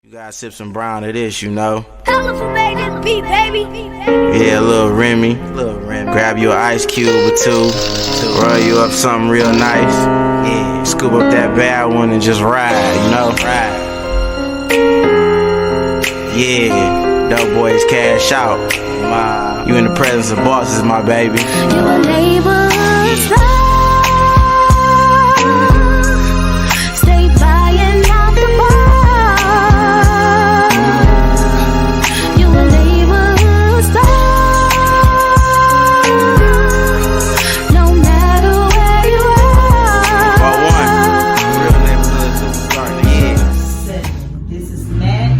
You gotta sip some brown of this, you know. Colorful made this beat, baby. Yeah, a little Remy. Grab you an ice cube or two. Roll you up something real nice. Yeah, scoop up that bad one and just ride, you know. Yeah, dope boys cash out. You in the presence of bosses, my baby. You a neighbor's love. Stay buying out the bar. You a neighbor's love. No matter where you are. Part one. Real neighborhood superstar, yeah. This is Max.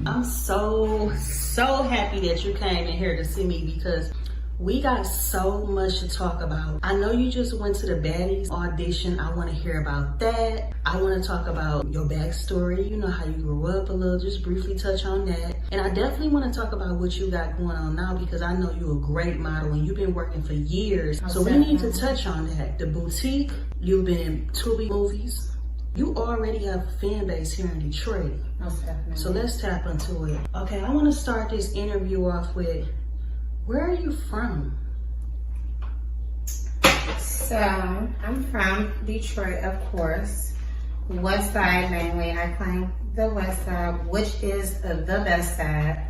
I'm so happy that you came in here to see me because we got so much to talk about. I know you just went to the Baddies audition. I want to hear about that. I want to talk about your backstory. You know, how you grew up a little, just briefly touch on that. And I definitely want to talk about what you got going on now because I know you're a great model and you've been working for years. So we need to touch on that. The boutique, you've been in Tubi movies. You already have a fan base here in Detroit. So let's tap into it. Okay, I want to start this interview off with, where are you from? So, I'm from Detroit, of course. West Side mainly. I claim the West Side, which is the best side.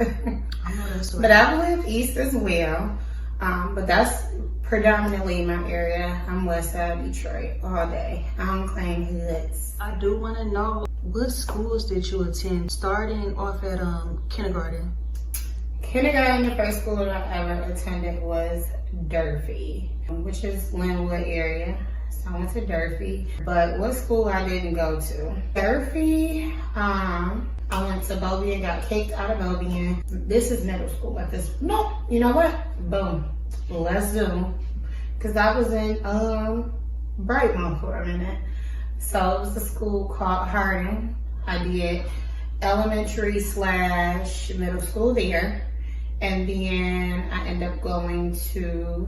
I know that's But I live East as well. But that's predominantly my area. I'm West Side Detroit all day. I don't claim hoods. I do want to know, what schools did you attend starting off at kindergarten? Kindergarten, the first school that I ever attended was Durfee, which is Linwood area. So I went to Durfee. But what school I didn't go to? Durfee, I went to Bobian, got kicked out of Bobian. This is middle school at this. Nope, you know what? Boom. Let's do. Because I was in Brightmont for a minute. So it was a school called Harding. I did elementary / middle school there. And then I ended up going to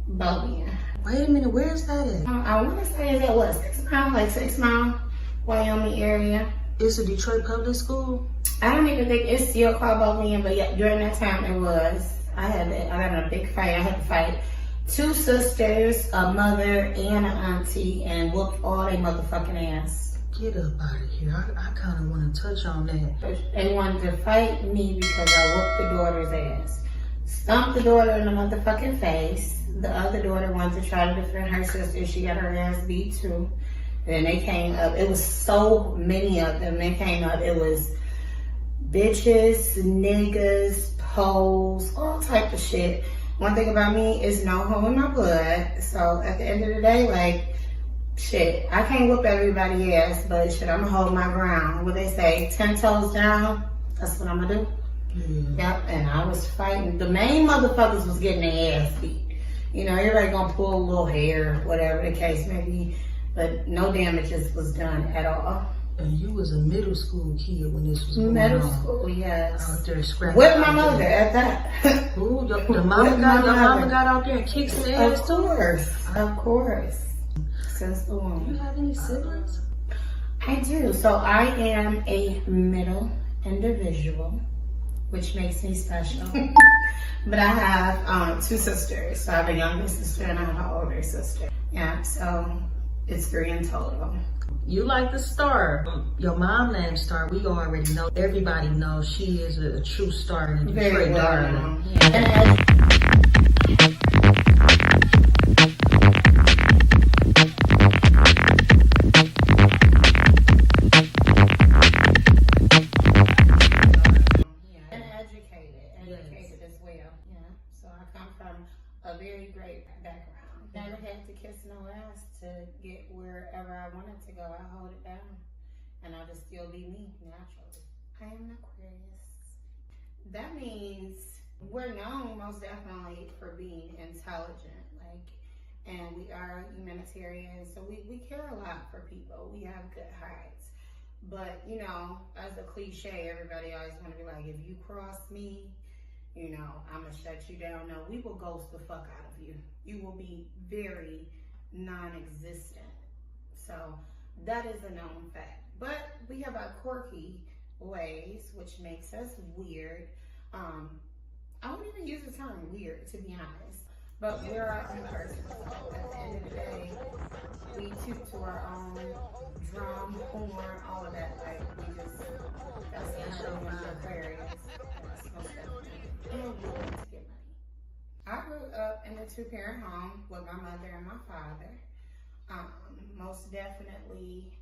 Bobian. Wait a minute, where is that at? I want to say that what, 6 Mile, like 6 Mile, Wyoming area. It's a Detroit public school? I don't even think it's still called Bobian, but yeah, during that time it was. I got in a big fight. I had to fight 2 sisters, a mother, and an auntie, and whooped all their motherfucking ass. Get up out of here. I kind of want to touch on that. They wanted to fight me because I whooped the daughter's ass. Stomped the daughter in the motherfucking face. The other daughter wanted to try to defend her sister. She got her ass beat too. And then they came up. It was so many of them. They came up. It was bitches, niggas, hoes, all type of shit. One thing about me is no hoe in my blood. So at the end of the day, like, shit, I can't whoop everybody's ass, but shit, I'm gonna hold my ground. What they say, 10 toes down, that's what I'm gonna do. Yep, and I was fighting. The main motherfuckers was getting their ass beat. You know, everybody gonna pull a little hair, whatever the case may be, but no damages was done at all. And you was a middle school kid when this was going on. Middle school, yes. Out there scrapping. With my mother at that. Ooh, your mama got out there and kicked some ass too? Of course. Since the womb. Do you have any siblings? I do. So I am a middle individual, which makes me special. But I have 2 sisters. So I have a younger sister and I have an older sister. Yeah, so it's 3 in total. You like the star. Your mom named Star. We already know. Everybody knows she is a true star in the Detroit darling. Yeah. Educated as well. Yeah. So I come from a very great background. Never had to kiss no ass to get wherever I wanted to go. I hold it down, and I'll just still be me naturally. I am an Aquarius. That means we're known most definitely for being intelligent, and we are humanitarians, so we care a lot for people. We have good hearts. But, you know, as a cliche, everybody always want to be like, if you cross me, you know, I'm going to shut you down. No, we will ghost the fuck out of you. You will be very non-existent. So That is a known fact. But we have our quirky ways, which makes us weird. I won't even use the term weird, to be honest. But we're our own person. So at the end of the day, we toot to our own drum, horn, all of that. Like, we just, that's how we want to Aquarius. That's most definitely. And we want to get money. I grew up in a 2-parent home with my mother and my father. Most definitely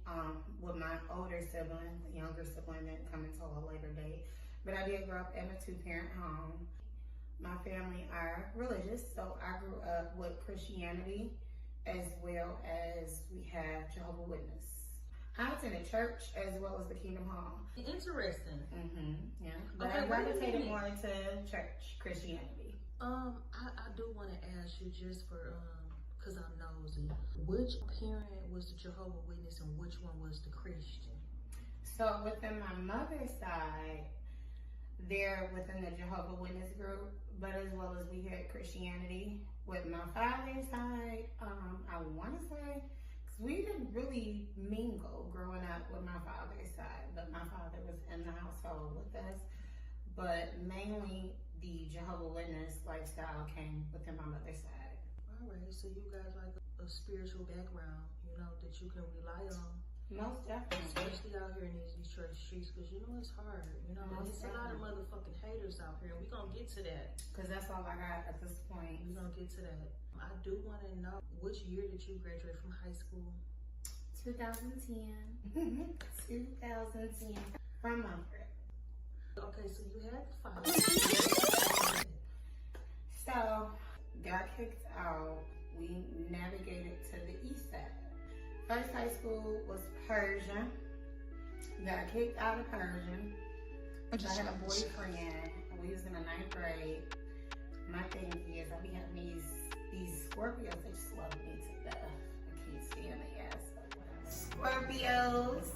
with my older sibling. The younger sibling didn't come until a later date. But I did grow up in a 2-parent home. My family are religious, so I grew up with Christianity as well as we have Jehovah's Witness. I attended church as well as the Kingdom Hall. Interesting. Yeah. But Okay, I gravitated more into church Christianity. I do want to ask you just for, because I'm nosy, which parent was the Jehovah's Witness and which one was the Christian? So within my mother's side, they're within the Jehovah's Witness group, but as well as we had Christianity. With my father's side, I want to say, because we didn't really mingle growing up with my father's side, but my father was in the household with us. But mainly the Jehovah's Witness lifestyle came within my mother's side. All right, so you got like a spiritual background, you know, that you can rely on. Most definitely. Especially out here in these Detroit streets, because you know it's hard. You know, there's a lot of motherfucking haters out here. We're going to get to that. Because that's all I got at this point. We're going to get to that. I do want to know, which year did you graduate from high school? 2010. 2010. From Mumford. Okay, so you had 5. So, got kicked out. We navigated to the east side. First high school was Persian. Got kicked out of Persian. I had a boyfriend. We was in the 9th grade. My thing is, I be having these Scorpios. They just love me to death. I can't stand their ass. Scorpios,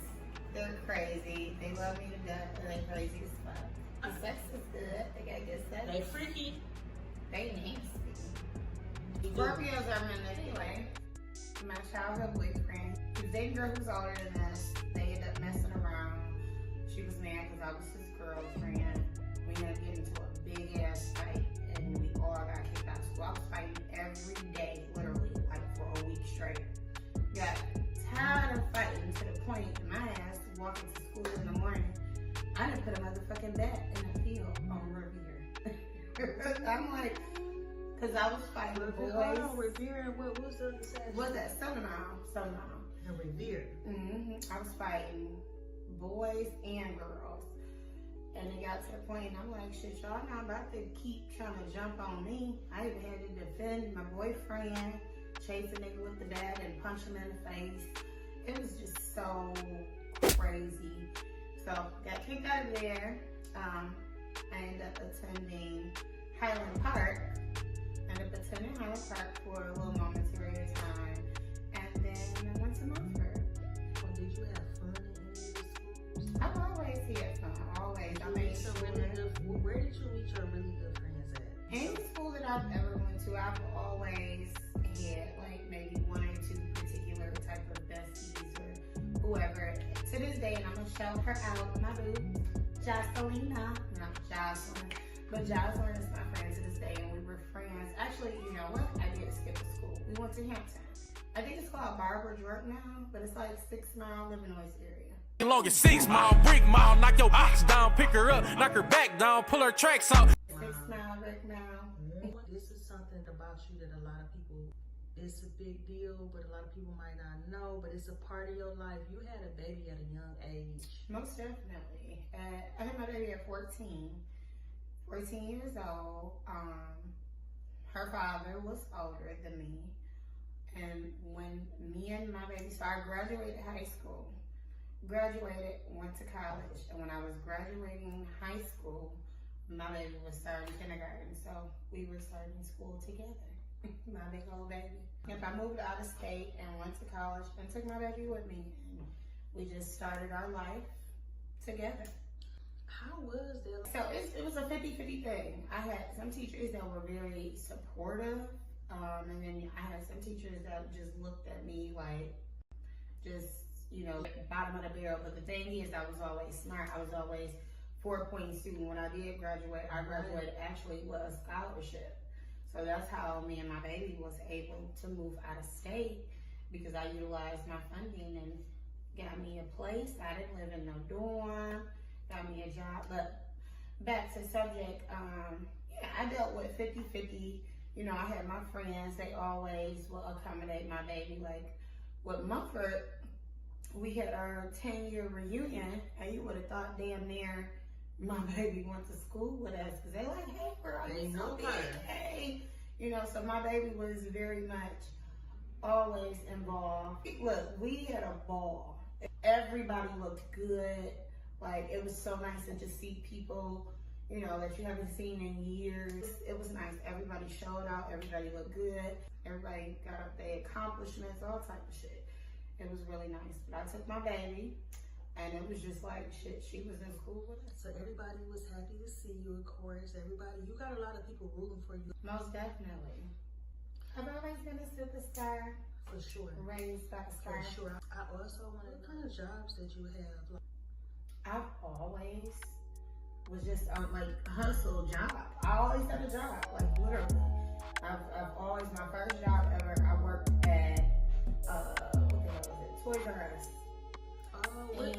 they're crazy. They love me to death, and they're crazy as fuck. The sex is good. They got good sex. They freaky. They nasty. Scorpios are men anyway. My childhood boyfriend, he was dating a girl who was older than us. They ended up messing around. She was mad because I was his girlfriend. We ended up getting into a big ass fight and we all got kicked out of school. I was fighting every day, literally, like for a week straight. Got tired of fighting to the point in my ass walking to school in the morning. I didn't put a motherfucking bat in the field on Revere. I'm like, because I was fighting with boys. Hold on, Revere, what was the other side? What's that? Seminole. And Revere. I was fighting boys and girls. And it got to the point, and I'm like, shit, y'all not about to keep trying to jump on me. I even had to defend my boyfriend, chase a nigga with the bat and punch him in the face. It was just so crazy. So, got kicked out of there. I ended up attending Highland Park. Ended up attending Highland Park for a little momentary time. And then I went to Mumford. Well, did you have fun in any of the schools? I've always had fun, always. I made some really good. Where did you meet your really good friends at? Any school that I've ever went to, I've always had like maybe 1 or 2 particular type of besties or whoever. To this day, and I'm gonna shout her out, my boo, Jocelina. Not Jocelyn, but Jocelyn is my friend to this day, and we were friends. Actually, you know what? I did skip a school. We went to Hampton. I think it's called Barbara Drake now, but it's like 6 Mile, Illinois area. Long as 6 Mile, brick mile, knock your ox down, pick her up, knock her back down, pull her tracks out. 6 Mile, Brick Mile. This is something about you that a lot of people, it's a big deal, but a lot of people might not know, but it's a part of your life. You had a baby at a young age. Most definitely. I had my baby at 14 years old. Her father was older than me. And when me and my baby, so I graduated high school, went to college. And when I was graduating high school, my baby was starting kindergarten. So we were starting school together. My big old baby. If I moved out of state and went to college and took my baby with me, and we just started our life together. How was that? So it was a 50-50 thing. I had some teachers that were very supportive, and then I had some teachers that just looked at me like, just you know, bottom of the barrel. But the thing is, I was always smart. I was always 4-point student. When I did graduate, I graduated actually with a scholarship. So that's how me and my baby was able to move out of state, because I utilized my funding and got me a place. I didn't live in no dorm, got me a job. But back to subject, yeah, I dealt with 50-50. You know, I had my friends, they always will accommodate my baby. Like with Mumford, we had our 10-year reunion, and you would have thought damn near my baby went to school with us, because they like, hey girl, you so big, hey. You know, so my baby was very much always involved. Look, we had a ball. Everybody looked good. Like, it was so nice to just see people, you know, that you haven't seen in years. It was nice. Everybody showed out. Everybody looked good. Everybody got up their accomplishments, all type of shit. It was really nice. But I took my baby, and it was just like, shit, she was in school with us. So everybody was happy to see you, of course. Everybody, you got a lot of people rooting for you. Most definitely. I've always been a superstar. For sure. Raised by a star. For sure. I also want to, what kind of jobs did you have? Like, I've always was just like hustle job. I always had a job, like literally. I've always, my first job ever, I worked at, what the hell was it? Toys R Us.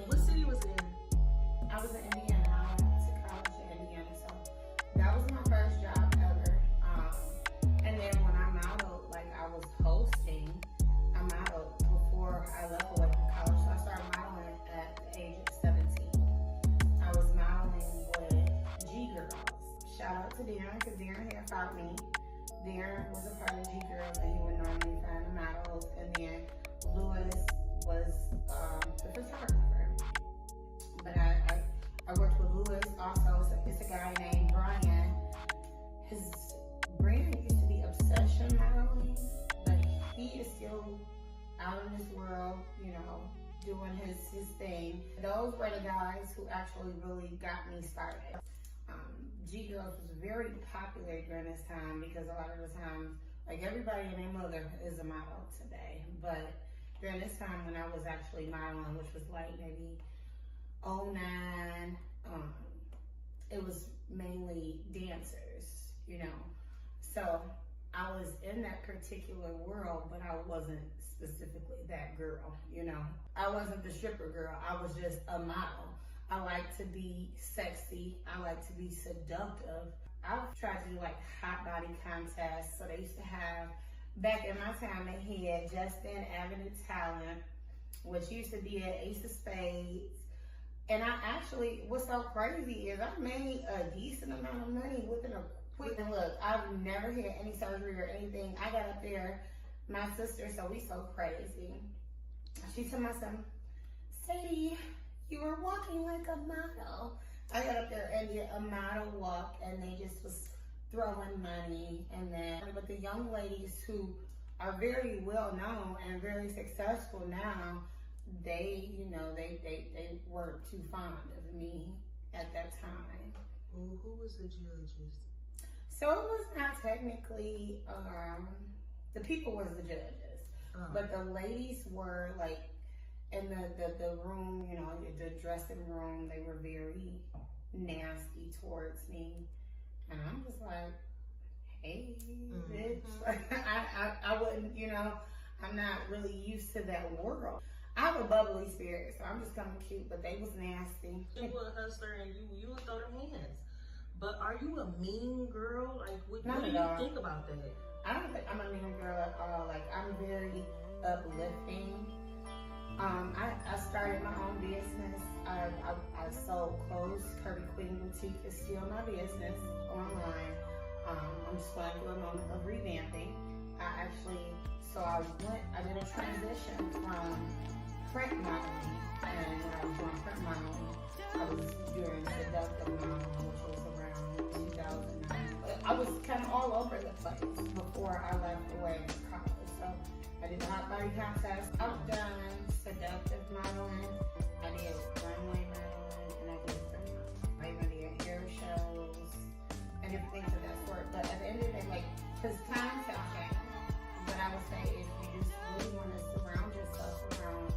What city was it in? I was in Indiana. I went to college in Indiana, so that was my first job ever. And then when I modeled, like I was hosting, I modeled before I left away from college. So I started modeling at the age of 17. I was modeling with G Girls. Shout out to Darren, because Darren had found me. Darren was a part of G Girls, and he would normally find the models. And then Lewis was the photographer. But I worked with Lewis also. So it's a guy named Brian. His brand used to be Obsession Modeling, but he is still out in this world, you know, doing his thing. Those were the guys who actually really got me started. G Girls was very popular during this time, because a lot of the times, like everybody and their mother is a model today. But during this time when I was actually modeling, which was like maybe 2009, it was mainly dancers, you know. So I was in that particular world, but I wasn't specifically that girl, you know. I wasn't the stripper girl. I was just a model. I like to be sexy. I like to be seductive. I've tried to do like hot body contests. So they used to have, back in my time, they had Justin Avenue Talent, which used to be at Ace of Spades. And I actually, what's so crazy is I made a decent amount of money within a quick, and look, I've never had any surgery or anything. I got up there, my sister, so we so crazy. She told my son, Sadie, you were walking like a model. I got up there and did a model walk, and they just was throwing money. And then with the young ladies who are very well known and very successful now, they, you know, they weren't too fond of me at that time. Who was the judges? So it was not technically, the people was the judges, but the ladies were like, in the room, you know, the dressing room, they were very nasty towards me. And I'm just like, hey, bitch. Like, I wouldn't, you know, I'm not really used to that world. I have a bubbly spirit, so I'm just kind of cute, but they was nasty. You were a hustler, and you would throw them hands. But are you a mean girl? Like, what do you think about that? I don't think I'm a mean girl at all. Like, I'm very uplifting. I started my own business. I sold clothes. Kirby Queen Boutique is still my business online. I'm just going through a moment of revamping. I did a transition from print modeling, and when I was doing print modeling, I was doing seductive modeling, which was around 2009. I was kind of all over the place before I left away from college. So I did the hot body contest. I've done seductive modeling. I did runway modeling, and I did print modeling. I even did hair shows and different things of that sort. But at the end of the day, like, because times have changed, what I would say is you just really want to surround yourself around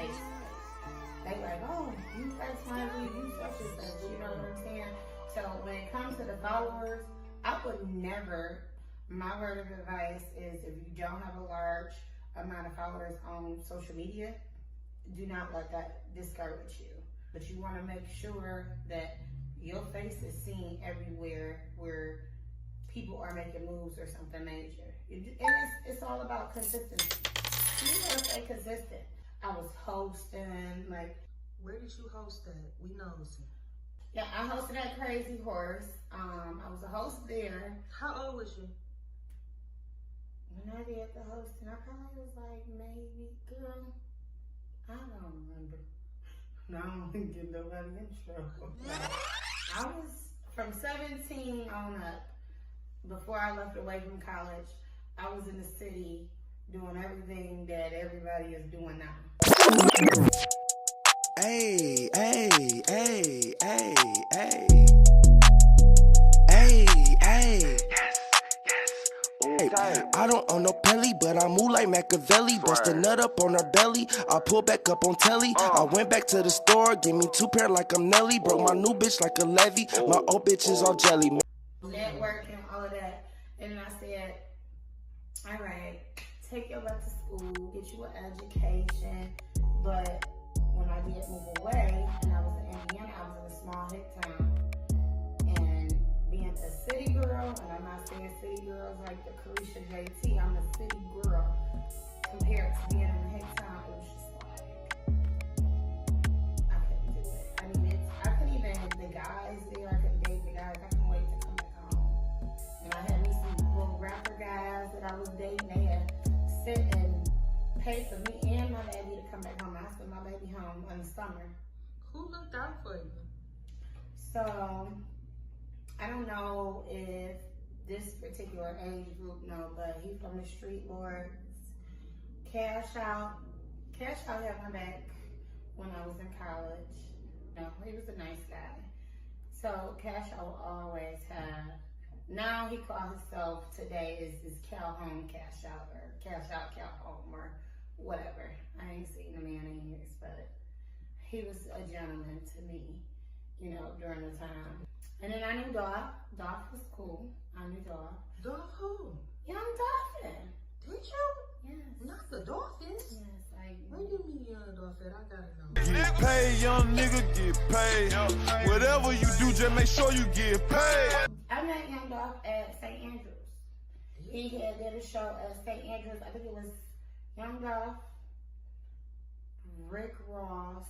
face. They like, oh, you XYZ, you such and such, you know what I'm saying? So when it comes to the followers, I would never, my word of advice is if you don't have a large amount of followers on social media, do not let that discourage you. But you want to make sure that your face is seen everywhere where people are making moves or something major. And it's all about consistency. You gotta stay consistent. I was hosting, like, Where did you host at? We nosy. yeah, I hosted at Crazy Horse. I was a host there. How old was you? When I did the hosting, I probably was like, maybe, girl, I don't remember. No, I don't want to get nobody in trouble. I was from 17 on up. Before I left away from college, I was in the city doing everything that everybody is doing now. Hey, hey, hey, hey, hey. Hey, hey. Hey, I don't own no pelly, but I move like Machiavelli. Bust a nut up on her belly, I pull back up on telly. I went back to the store, give me 2 pair like I'm Nelly. Broke my new bitch like a levy, my old bitch is all jelly. Networking, all of that. And I said, all right, take your butt to school, get you an education. But when I did move away, and I was in Indiana, I was in a small hick town. And being a city girl, and I'm not saying city girls like the Carisha JT, I'm a city girl. Compared to being in a hick town, it was just like, I couldn't do it. I mean, I couldn't even, the guys there, I couldn't date the guys, I couldn't wait to come back home. And I had me some little rapper guys that I was dating, they had sit and pay for me and my baby to come back home. I sent my baby home in the summer. Who looked out for you? So, I don't know if this particular age group know, but he from the Street Lords. Cash Out had my back when I was in college. No, he was a nice guy. So Cash Out will always have. Now he calls himself today is Calhoun Cash Out or Cash Out Calhoun or whatever. I ain't seen the man in years, but he was a gentleman to me, you know, during the time. And then I knew Dolph. Dolph was cool. I knew Dolph. Dolph who? Young Dolphin. Did you? Yes. Not the Dolphins. Yes, Where you meet Young Dolphin? I gotta know. Get paid, young nigga, get paid. Whatever you do, just make sure you get paid. I met Young Dolph at St. Andrews. He had did a show at St. Andrews. I think it was Young Dolph, Rick Ross.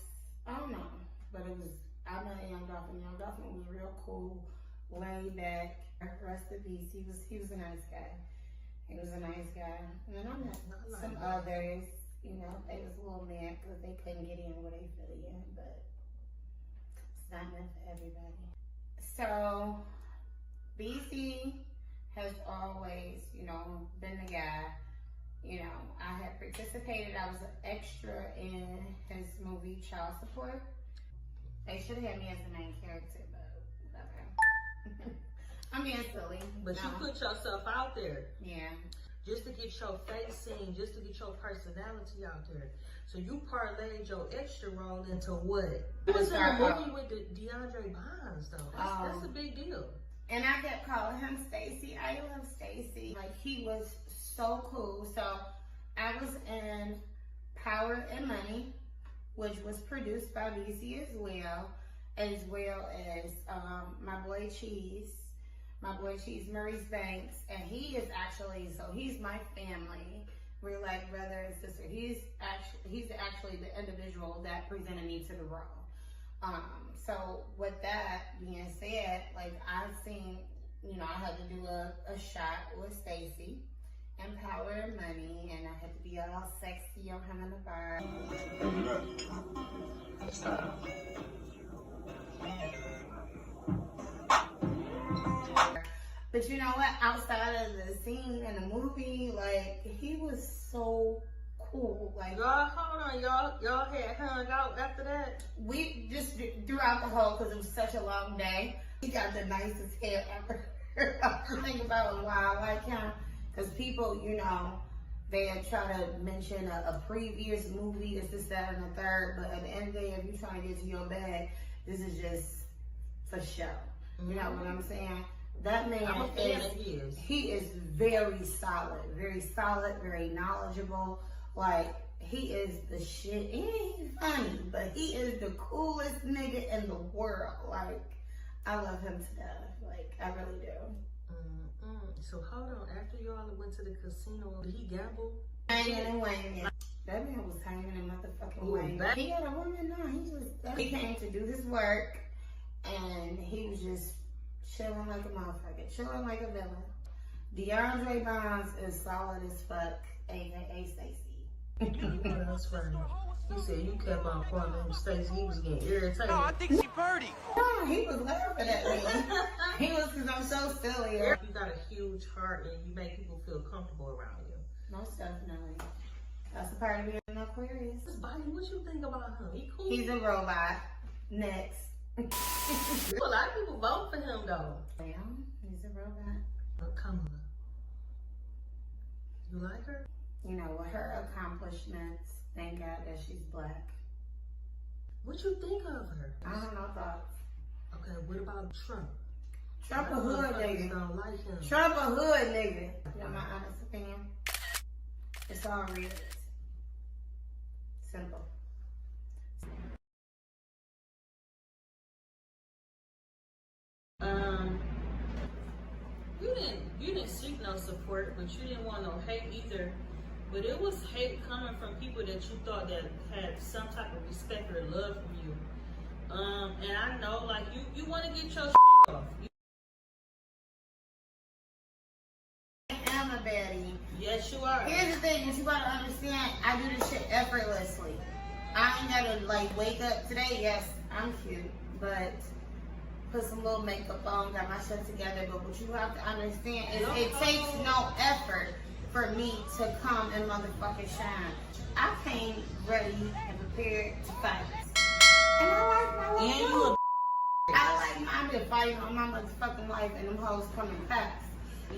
I don't know, but it was. I met Young Dolph, and Young Dolph was real cool, laid back. Rest in peace. He was a nice guy. He was a nice guy. And then I met some others. You know, they was a little mad because they couldn't get in where they fit in, but it's not meant for everybody. So, BC has always, you know, been the guy. You know, I had participated. I was an extra in his movie Child Support. They should have had me as the main character, but whatever. I'm being silly. But no. you put yourself out there. Yeah. Just to get your face seen, just to get your personality out there. So you parlayed your extra role into what? It was in a movie with DeAndre Bonds, though. That's a big deal. And I kept calling him Stacy. I love Stacy. Like, he was so cool. So I was in Power and Money, which was produced by BC as well as my boy Cheese. My boy Cheese, Maurice Banks, and he is actually, so he's my family. We're like brother and sister. He's actually the individual that presented me to the role. So with that being said, like I've seen, you know, I had to do a shot with Stacy and Power and Money, and I had to be all sexy on him in the bar. But you know what? Outside of the scene in the movie, like he was so cool. Like y'all, hold on, y'all had hung out after that. We just throughout the whole, because it was such a long day. He got the nicest hair ever. I think about wow, like him, because people, you know, they had tried to mention a previous movie, this, that, and the third, but at the end of the day, if you're trying to get to your bag, this is just for show. You know what I'm saying? That man he is very solid, very knowledgeable. Like, he is the shit. He ain't funny, but he is the coolest nigga in the world. Like, I love him to death. Like, I really do. So hold on, after y'all went to the casino, did he gamble? Hanging and wanging. That man was hanging and motherfucking wanging. He had a woman, no, he came to do his work, and he was just chilling like a motherfucker, chilling like a villain. DeAndre Bonds is solid as fuck, aka Stacey. That's funny. He said you kept on calling him Stacey. He was getting irritated. No, I think she birdie. No, he was laughing at me. He was, because I'm so silly. You got a huge heart and you make people feel comfortable around you. Most definitely. That's a part of being an Aquarius. Bonnie, what you think about him? He cool? He's a robot. Next. A lot of people vote for him though. Yeah, he's a robot. But Kamala, you like her? You know, with her accomplishments, thank God that she's black. What you think of her? I don't know thoughts. Okay, what about Trump? Trump a hood nigga. Don't like him. Trump a hood nigga. You know my honest opinion? It's all real. Simple. You didn't seek no support, but you didn't want no hate either. But it was hate coming from people that you thought that had some type of respect or love for you. And I know, like, you want to get your shit off. I am a baddie. Yes, you are. Here's the thing that you gotta understand. I do this shit effortlessly. I ain't gotta, like, wake up today. Yes, I'm cute, but put some little makeup on, got my shit together. But what you have to understand is it takes no effort for me to come and motherfucking shine. I came ready and prepared to fight. And I like my And little you I've been fighting on my motherfucking life and them hoes coming fast.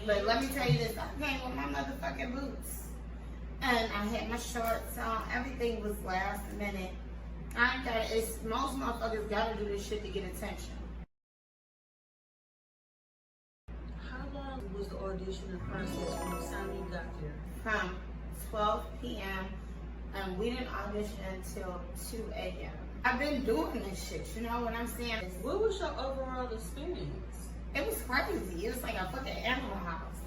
But let me tell you this, I came with my motherfucking boots. And I had my shorts on. Everything was last minute. Most motherfuckers gotta do this shit to get attention. How long was the audition process from the time you got there? From 12 p.m. and we didn't audition until 2 a.m. I've been doing this shit, you know what I'm saying? What was your overall experience? It was crazy. It was like a fucking animal house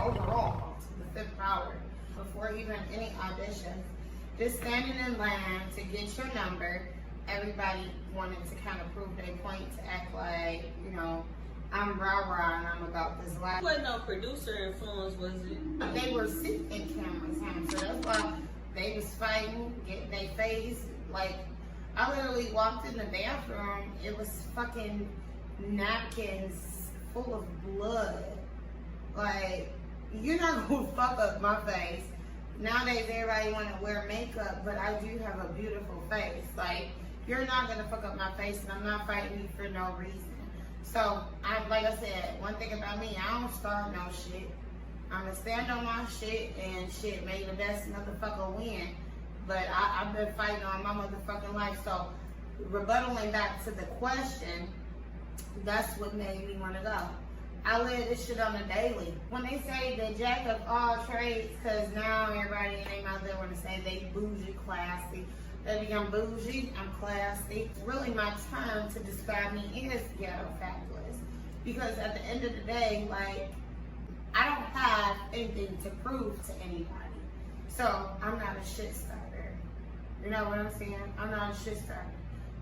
overall to the 5th hour before even any auditions. Just standing in line to get your number. Everybody wanted to kind of prove their point, to act like, you know, I'm rah-rah and I'm about this life. Wasn't no producer influence, was it? They were sitting cameras, so that's why they was fighting, getting their face. Like, I literally walked in the bathroom, it was fucking napkins full of blood. Like, you're not gonna fuck up my face. Nowadays, everybody wanna wear makeup, but I do have a beautiful face. Like, you're not gonna fuck up my face, and I'm not fighting you for no reason. So, like I said, one thing about me, I don't start no shit. I'm gonna stand on my shit, and shit, may the best motherfucker win. But I've been fighting on my motherfucking life. So, rebuttaling back to the question, that's what made me want to go. I live this shit on a daily. When they say the jack of all trades, because now everybody in their mouth, they want to say they bougie, classy. Baby, I'm bougie, I'm classy. Really, my term to describe me is ghetto fabulous. Because at the end of the day, like, I don't have anything to prove to anybody. So, I'm not a shit starter. You know what I'm saying? I'm not a shit starter.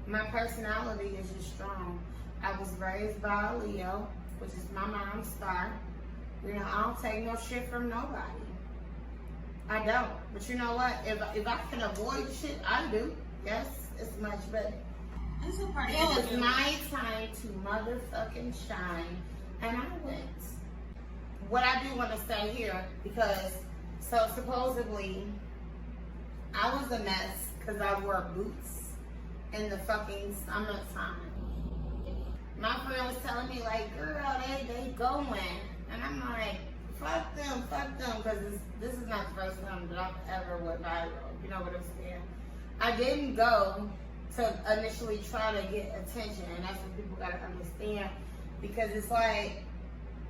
My personality is just strong. I was raised by a Leo, which is my mom's star. You know, I don't take no shit from nobody. I don't. But you know what? If I can avoid shit, I do. Yes, it's much better. It's a part It was my time to motherfucking shine, and I went. What I do want to say here, because so supposedly I was a mess because I wore boots in the fucking summertime. My friend was telling me, like, girl, they going. And I'm like, fuck them, because because this is not the first time that I've ever went viral. You know what I'm saying? I didn't go to initially try to get attention, and that's what people gotta understand. Because it's like,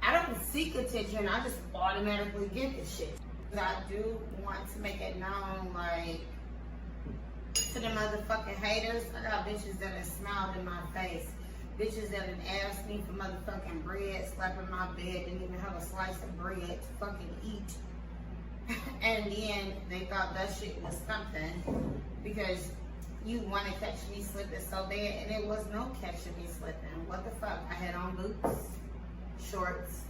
I don't seek attention, I just automatically get the shit. I do want to make it known, like, to the motherfucking haters, I got bitches that have smiled in my face. Bitches that have asked me for motherfucking bread, slapping my bed, didn't even have a slice of bread to fucking eat. And then they thought that shit was something because you want to catch me slipping so bad, and it was no catching me slipping. What the fuck? I had on boots, shorts,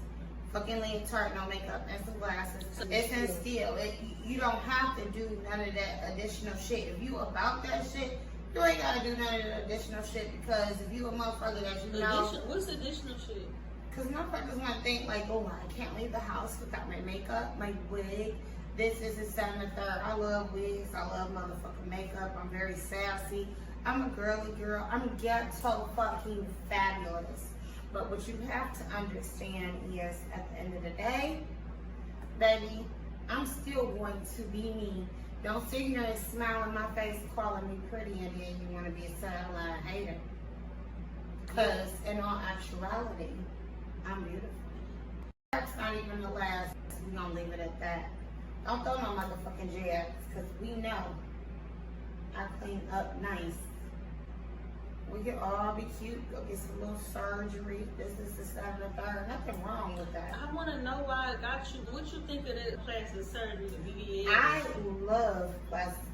fucking leotard, no makeup, and some glasses. It's in steel. You don't have to do none of that additional shit. If you about that shit, you ain't gotta do none of the additional shit, because if you a motherfucker that you know. What's additional shit? Because motherfuckers might think like, oh, I can't leave the house without my makeup, my wig. This is the 7th and 3rd. I love wigs. I love motherfucking makeup. I'm very sassy. I'm a girly girl. I'm ghetto fucking fabulous. But what you have to understand is, at the end of the day, baby, I'm still going to be me. Don't sit here and smile in my face calling me pretty and then you want to be a sideline hater. Because in all actuality, I'm beautiful. That's not even the last. We're going to leave it at that. Don't throw no motherfucking jabs, because we know I clean up nice. We can all be cute, go get some little surgery. This is the 7th and 3rd. Nothing wrong with that. I want to know why I got you. What you think of that plastic surgery, the BBL? I love plastic.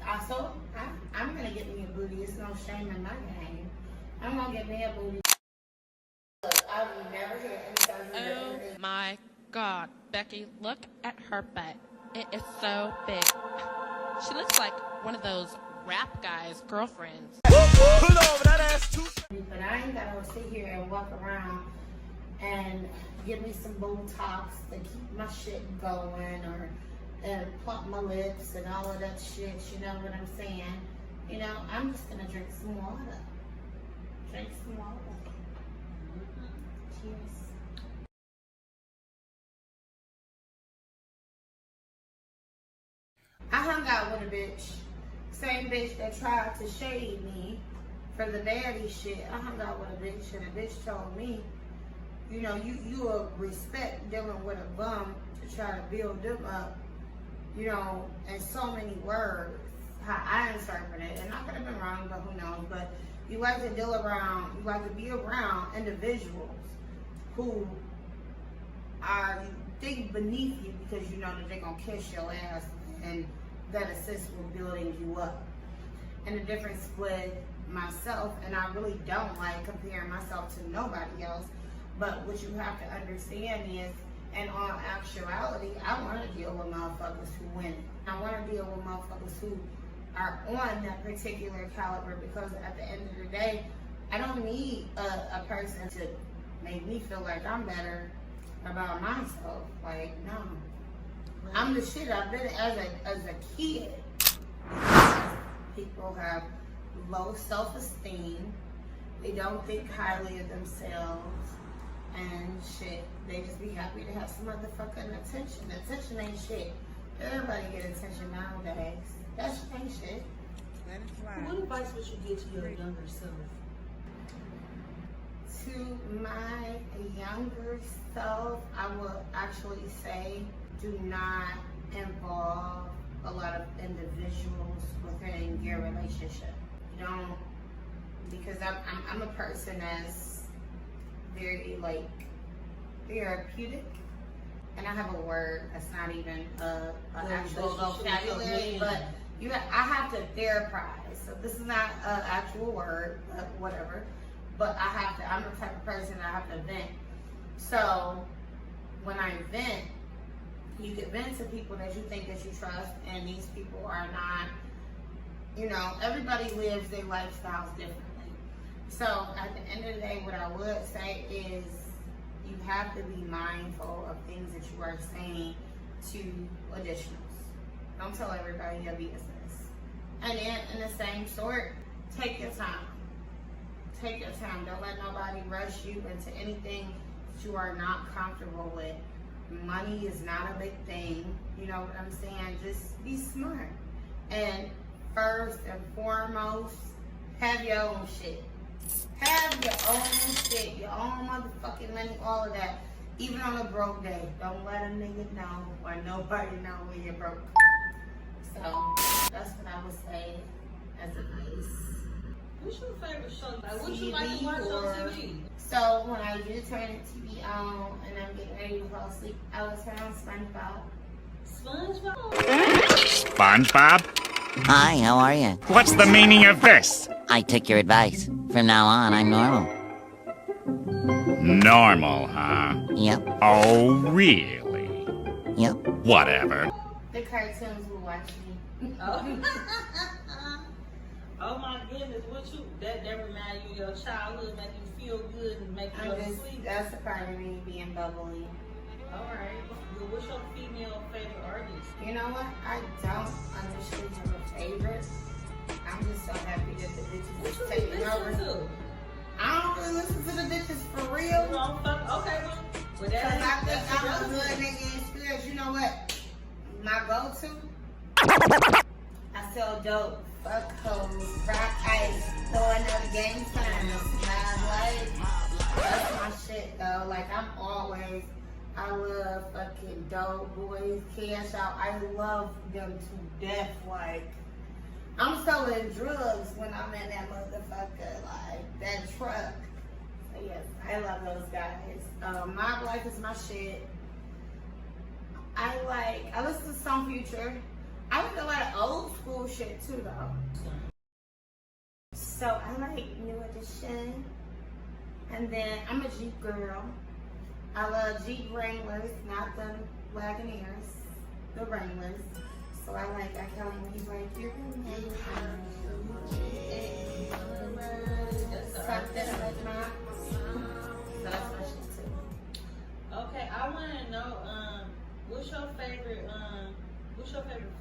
I'm going to get me a booty. It's no shame in my game. I'm going to get me a booty. Look, I've never had any surgery. Oh my God, Becky, look at her butt. It is so big. She looks like one of those rap guys' girlfriends. Pull over that ass too. But I ain't gotta sit here and walk around and give me some Botox to keep my shit going, or and plump my lips and all of that shit. You know what I'm saying? You know, I'm just gonna drink some water. Drink some water. Cheers. I hung out with a bitch, same bitch that tried to shade me for the baddie shit. I hung out with a bitch, and a bitch told me, you know, you will respect dealing with a bum to try to build them up, you know, in so many words, how I interpret it. And I could have been wrong, but who knows. But you like to deal around, you like to be around individuals who are think beneath you because you know that they're gonna kiss your ass, and that assists with building you up. And the difference with myself, and I really don't like comparing myself to nobody else, but what you have to understand is, in all actuality, I want to deal with motherfuckers who win. I want to deal with motherfuckers who are on that particular caliber, because at the end of the day, I don't need a person to make me feel like I'm better about myself. Like, no. I'm the shit. I've been as a kid. People have low self-esteem. They don't think highly of themselves and shit. They just be happy to have some motherfucking attention. Attention ain't shit. Everybody get attention nowadays. That shit ain't shit. What advice would you give to your younger self? To my younger self, I would actually say, do not involve a lot of individuals within your relationship. You don't, because I'm a person that's very like therapeutic, and I have a word that's not even an actual vocabulary, but I have to therapize. So this is not an actual word, but whatever. But I'm the type of person I have to vent. So when I vent, you can vent to people that you think that you trust, and these people are not, you know, everybody lives their lifestyles differently. So at the end of the day, what I would say is you have to be mindful of things that you are saying to additionals. Don't tell everybody your business. And then in the same sort, take your time. Take your time. Don't let nobody rush you into anything that you are not comfortable with. Money is not a big thing. You know what I'm saying? Just be smart. And first and foremost, have your own shit. Have your own shit, your own motherfucking money, all of that. Even on a broke day. Don't let a nigga know or nobody know when you're broke. So that's what I would say as advice. What's your favorite show? Like, what you like to watch on TV? So when I do turn the TV on and I'm getting ready to fall asleep, I would turn on SpongeBob. SpongeBob? Hi, how are you? What's the meaning of this? I took your advice. From now on, I'm normal. Normal, huh? Yep, Oh, really? yep. The Whatever. cartoons will watch me. Oh my goodness, what you that remind you of your childhood, make you feel good and make you go to sleep. That's a part of me being bubbly. Alright. Well, what's your female favorite artist? You know what? I don't initially have a favorite. I'm just so happy that the bitches is taking over. To? I don't really listen to the bitches for real. You don't fuck, okay, well, Because I think I'm a good nigga in spirits. You know what? My go-to? I sell dope, fuck hoes, rock ice, throwing out a game time, smash life. That's my shit though. Like I love fucking dope boys, cash out. I love them to death. Like I'm selling drugs when I'm in that motherfucker, like that truck. So yes, I love those guys. My life is my shit. I listen to some Future. I like a lot of old school shit too though. So I like New Edition. And then I'm a Jeep girl. I love Jeep Wranglers, not the Wagoneers, the Wranglers. So I like that Kelly when he's like, you're gonna make something like that. So that's my shit too. Okay, I wanna know, what's your favorite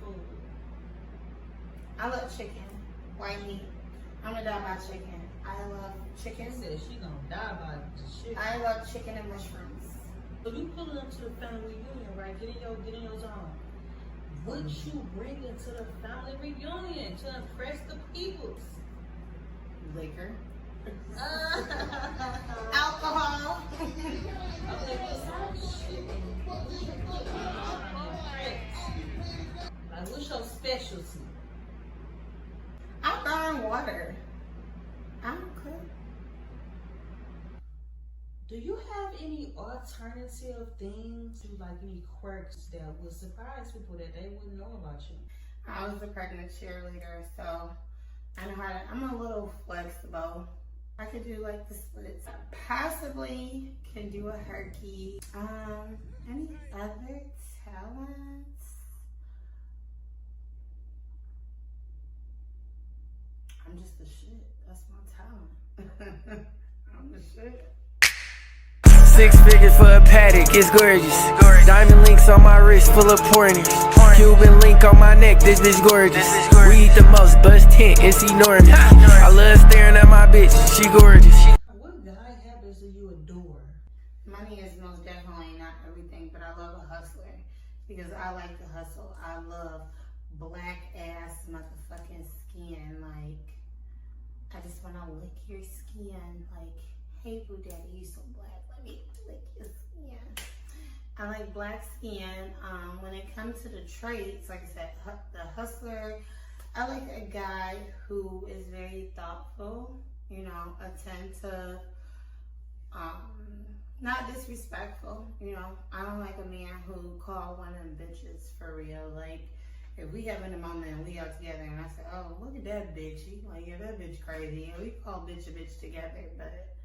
food? I love chicken, white meat. I'm gonna die by chicken. I love chicken. She said she gonna die by the shit. I love chicken and mushrooms. So you pulling up to the family reunion, right? Get in your zone. What you bringing to the family reunion to impress the peoples? Liquor. Alcohol. Like, what's your specialty? I burn water. I don't cook. Do you have any alternative things, like any quirks that would surprise people that they wouldn't know about you? I was a pregnant cheerleader, so I know how to, I'm a little flexible. I could do like the splits. Possibly can do a herky. Any other talents? I'm just the shit. That's my talent. I'm the shit. 6 figures for a paddock, it's gorgeous. Diamond links on my wrist, full of pointers. Cuban link on my neck, this bitch gorgeous. We eat the most, bust tent, it's enormous. I love staring at my bitch, she gorgeous. What guy habits do you adore? Money is most definitely not everything, but I love a hustler because I like to hustle. I love black ass motherfucking skin. Like, I just want to lick your skin. Like, hey, boo daddy, you so black. Let me lick your skin. I like black skin. When it comes to the traits, like I said, the hustler, I like a guy who is very thoughtful, you know, attentive, not disrespectful, you know. I don't like a man who call one of them bitches for real. Like, if we having a moment and we out together and I say, oh, look at that bitch. He like, yeah, that bitch crazy. And we call bitch a bitch together, but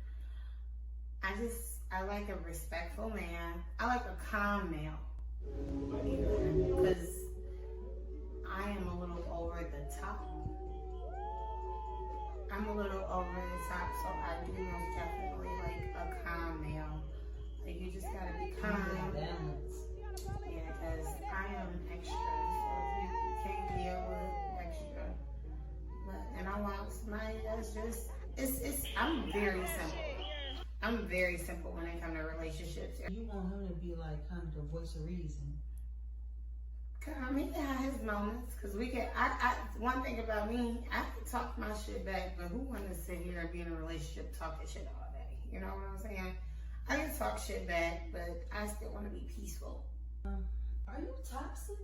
I like a respectful man. I like a calm male. Because I am a little over the top. I'm a little over the top, so I do most definitely like a calm male. Like, you just gotta be calm. Yeah, because I am extra, so you can't deal with extra. And I want somebody that's just, I'm very simple. I'm very simple when it comes to relationships. You want him to be like kind of the voice of reason. he can have his moments, cause we can. One thing about me, I can talk my shit back, but who want to sit here and be in a relationship talking shit all day? You know what I'm saying? I can talk shit back, but I still want to be peaceful. Are you toxic?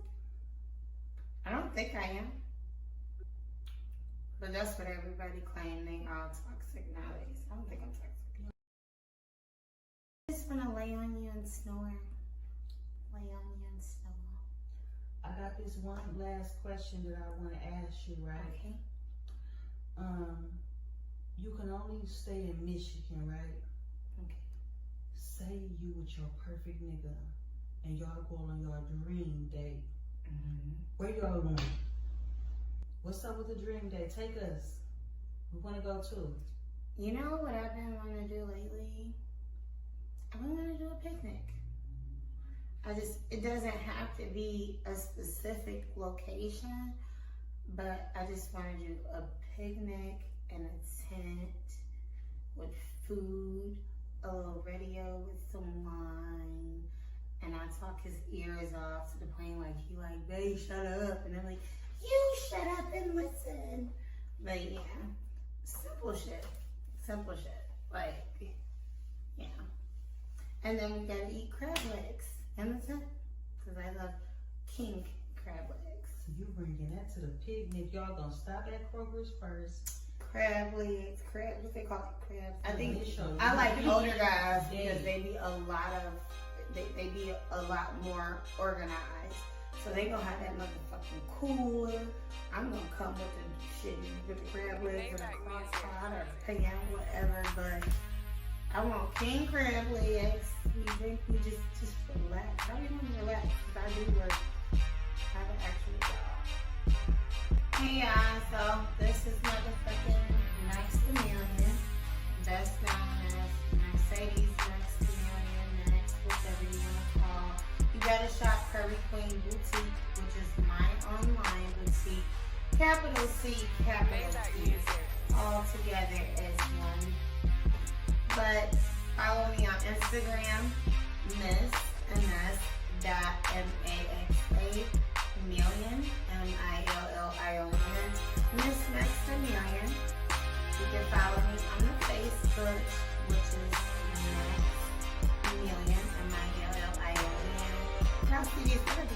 I don't think I am, but that's what everybody claim they all toxic nowadays. I don't think I'm toxic. I just want to lay on you and snore. Lay on you and snore. I got this one last question that I want to ask you, right? Okay. You can only stay in Michigan, right? Okay. Say you with your perfect nigga and y'all go on your dream date. Where y'all going? What's up with the dream date? Take us. We want to go too. You know what I've been wanting to do lately? I've been wanting to do a picnic. It doesn't have to be a specific location, but I just want to do a picnic in a tent with food, a little radio with some wine, and I talk his ears off to the point like he like, babe, shut up, and I'm like, you shut up and listen. But yeah, simple shit, like, yeah. And then we gotta eat crab legs in the tent, cause I love king crab legs. So you bringing that to the picnic? Y'all gonna stop at Kroger's first? Crab legs, what they call it, crabs. I think I like older guys because they be a lot of, they be a lot more organized. So they gonna have that motherfucking cooler. I'm gonna come with the shit, with the crab legs or the cross-pot or the pan, whatever. But I want king crab legs. We just relax. I really want to relax because I do work. I have an actual job. Hey y'all, so this is motherfucking Maxamillion, best known as Mercedes Maxamillion, Max, whatever you want to call. You better shop Curry Queen Boutique, which is my online boutique. Capital C, capital C, all together as one. But follow me on Instagram, Ms.Maxamillion, Million, Ms.Maxamillion. You can follow me on the Facebook, which is Maxamillion, Million. Now see, these gonna be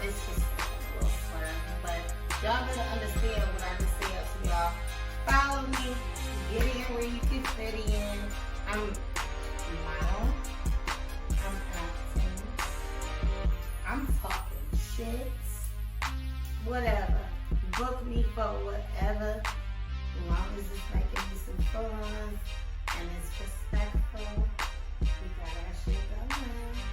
it's just a little slur, but y'all better understand what I just said. So y'all follow me, get in where you can fit in. I'm model, I'm acting, I'm talking shit, whatever. Book me for whatever, as long as it's making me some fun and it's respectful. We got our shit going.